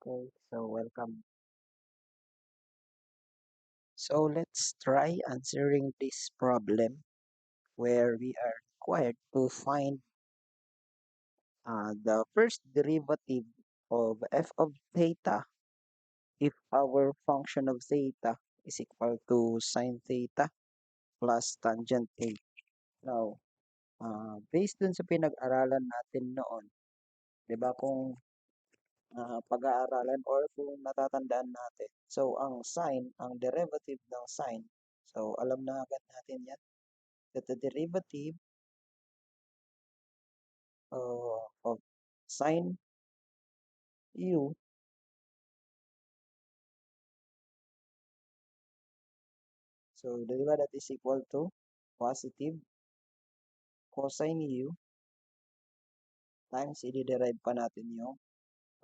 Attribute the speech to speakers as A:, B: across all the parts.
A: Okay, so welcome. So let's try answering this problem where we are required to find the first derivative of f of theta if our function of theta is equal to sine theta plus tangent A. Now, based dun sa pinag-aralan natin noon, di ba kung pag-aaralan or kung natatandaan natin. So, ang sine, ang derivative ng sine, so alam na agad natin yan, that the derivative of sine u, so di ba that is equal to positive cosine u times i-derive pa natin yung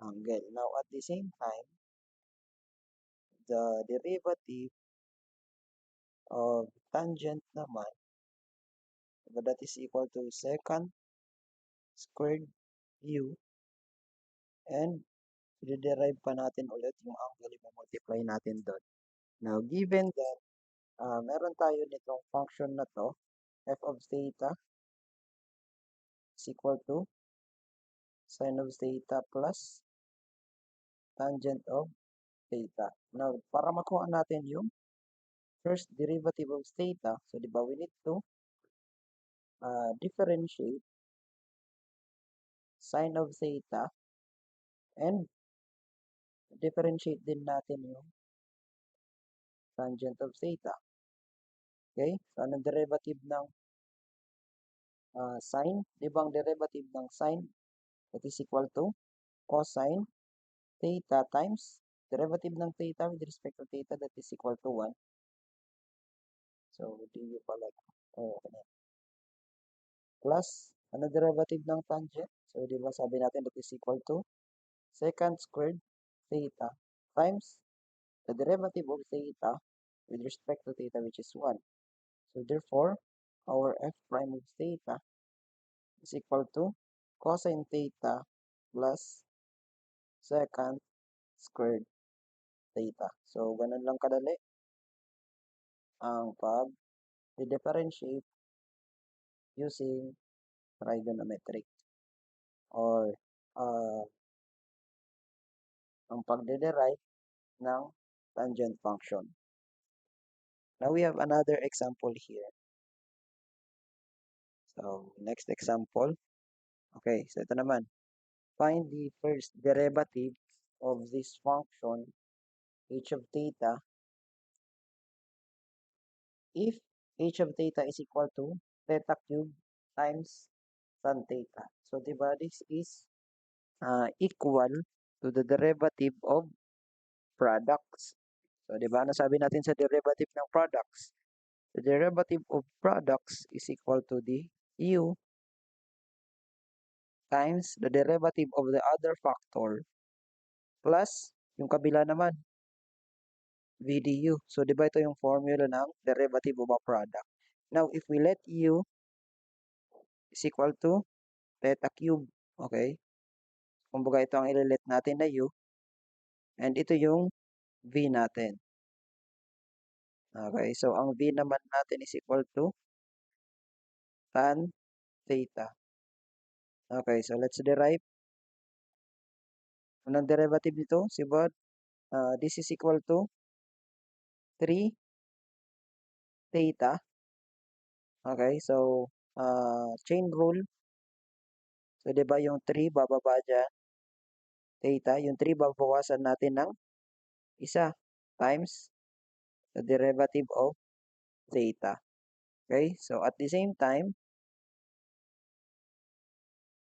A: angle. Now, at the same time, the derivative of tangent naman, diba that is equal to secant squared u and i-derive pa natin ulit yung angle, i-multiply natin doon. Now, given that meron tayo nitong function na to, f of theta is equal to sine of theta plus tangent of theta. Now, para makuha natin yung first derivative of theta, so di ba we need to differentiate sine of theta and differentiate din natin yung tangent of theta. Okay? So, anong derivative ng sine? Di ba ang derivative ng sine that is equal to cosine theta times derivative ng theta with respect to theta that is equal to 1. So, du pala. Oh, plus, ano derivative ng tangent? So, di ba sabi natin that is equal to secant squared theta times the derivative of theta with respect to theta which is 1. So, therefore, our f prime of theta is equal to cosine theta plus secant squared theta. So, ganun lang kadali ang pag-differentiate using trigonometric or uh, ang pagde-derive ng tangent function. Now we have another example here. So, next example. Okay, so ito naman. Find the first derivative of this function h of theta if h of theta is equal to theta cube times tan theta. So, diba this is equal to the derivative of products. So, di ba, nasabi natin sa derivative ng products, the derivative of products is equal to the u times the derivative of the other factor plus yung kabila naman, v du. So, di ba ito yung formula ng derivative of a product. Now, if we let u is equal to theta cube, okay? Kumbaga ito ang ililet natin na u and ito yung v natin. Okay, so ang v naman natin is equal to tan theta. Okay, so let's derive. Anong derivative nito? Sibot, this is equal to 3 theta. Okay, so chain rule. So, di ba yung 3 bababa dyan, theta. Yung 3 babawasan natin ng isa times the derivative of theta. Okay, so at the same time,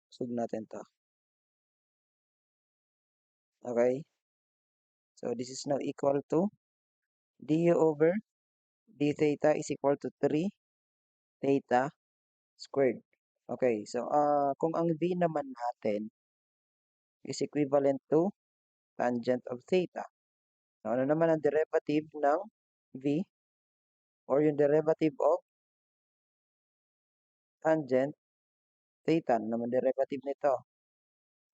A: sub natin to. Okay, so this is now equal to du over d theta is equal to 3 theta squared. Okay, so kung ang v naman natin is equivalent to tangent of theta. Now, ano naman ang derivative ng v or yung derivative of tangent theta? Ano naman derivative nito?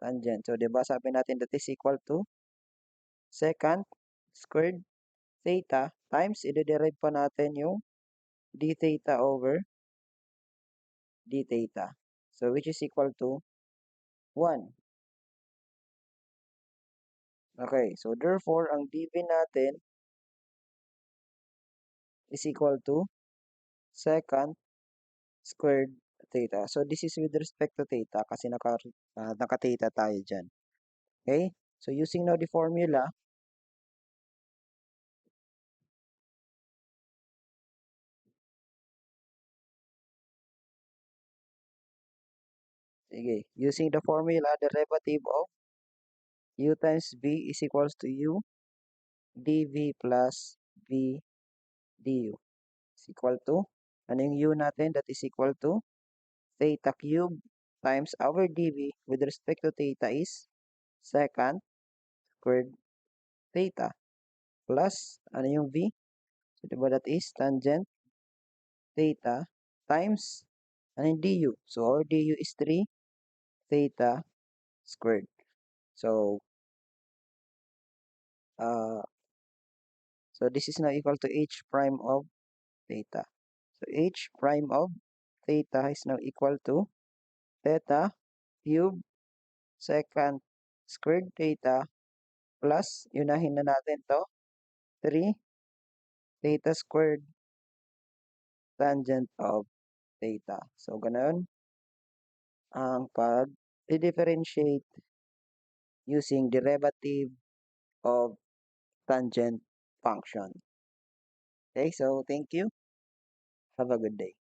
A: Tangent. So, di ba sabi natin that is equal to secant squared theta times i-derive pa natin yung d theta over d theta. So, which is equal to 1. Okay, so therefore, ang dv natin is equal to secant squared theta. So, this is with respect to theta kasi naka-theta tayo dyan. Okay? So, using now the formula, sige, using the formula, derivative of u times v is equals to u dv plus v du is equal to, ano yung u natin? That is equal to theta cube times our dv with respect to theta is secant squared theta plus, ano yung v? So, diba that is tangent theta times, ano yung du? So, our du is 3 theta squared. So, uh, so this is now equal to h prime of theta. So, h prime of theta is now equal to theta cube secant squared theta plus, yunahin na natin to, 3 theta squared tangent of theta. So, ganun ang pag-differentiate using derivative of tangent function. Okay, so thank you. Have a good day.